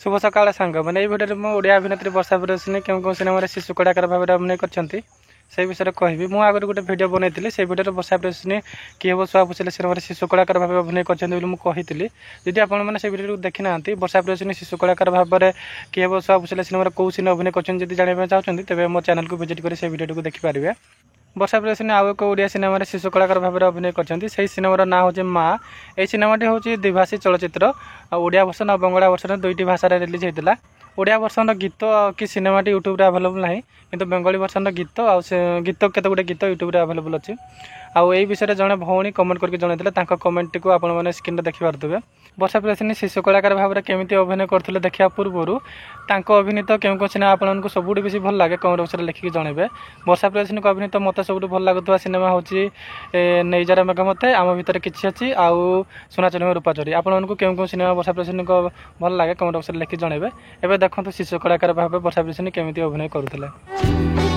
शुभ सकाळ सांग मैंने ये भिडियो में ओडिया अभिनेत्री वर्षा प्रियदर्शिनी केउँ सिनेमा शिशु कलाकार भाव अभिनय करछंती से विषय कहबी। मु आगे गोटे भिडियो बनई से भिडियो वर्षा प्रियदर्शिनी किए वो छुआ पुछले सिनेमा शिशु कलाकार भाव अभिनय करछंती बोली मु कहितली। यदि आपण मैंने से भिडियो देखि नांती वर्षा प्रियदर्शिनी शिशु कलाकार भाव में किए वो छुआ पुछले सिनेमा कौ सीन अभिनय करछंती यदि जानिबा चाहछंती तेबे मो चैनल को विजिट कर से भिडियो को देखि पारिबे। वर्षा प्रियदर्शिनी आउ एक ओडिया सिनेमा शिशु कलाकार भाव में अभिनय करछंती से सिनेमार ना होचे माँ। ए सिनेमाटी हूँ द्विभाषी चलचित्र ओडिया वर्सन और बंगला वर्सन दुईटी भाषा रिलीज होता। ओडिया वर्सन गीत कि सिनेमाटी यूट्यूब अवेलेबल ना किंतु बेंगली वर्सन गीत आ गीत केते गुटे गीत यूट्यूब अवेलेबल अच्छी। आउ यही विषय जड़े भौणी कमेंट करके जनइले कमेंट को आपने स्क्रीन देखि पारुथिबे। वर्षा प्रियदर्शिनी शिशु कलाकार भाव में केमी अभिनय करते देखा पूर्वर अभिनीत केउँ सिनेमा आपको सबुठ बेसी भल लगे कमेंट बक्स लिखिक जनइबे। वर्षा प्रियदर्शिनी को अभिनीत मत सब भल लगुवा सिनेमा हूँ नैजार मेघ मते आम भितर किछि अछि आउ सुना चुनी रूपाचोरी। आपको केउँ सिनेमा वर्षा प्रियदर्शिनी को भल लगे कमेंट बक्स लिखिक जनइबे। एबे देखो शिशु कलाकार भाव वर्षा प्रियदर्शिनी केमी अभिनय करुଥିଲେ।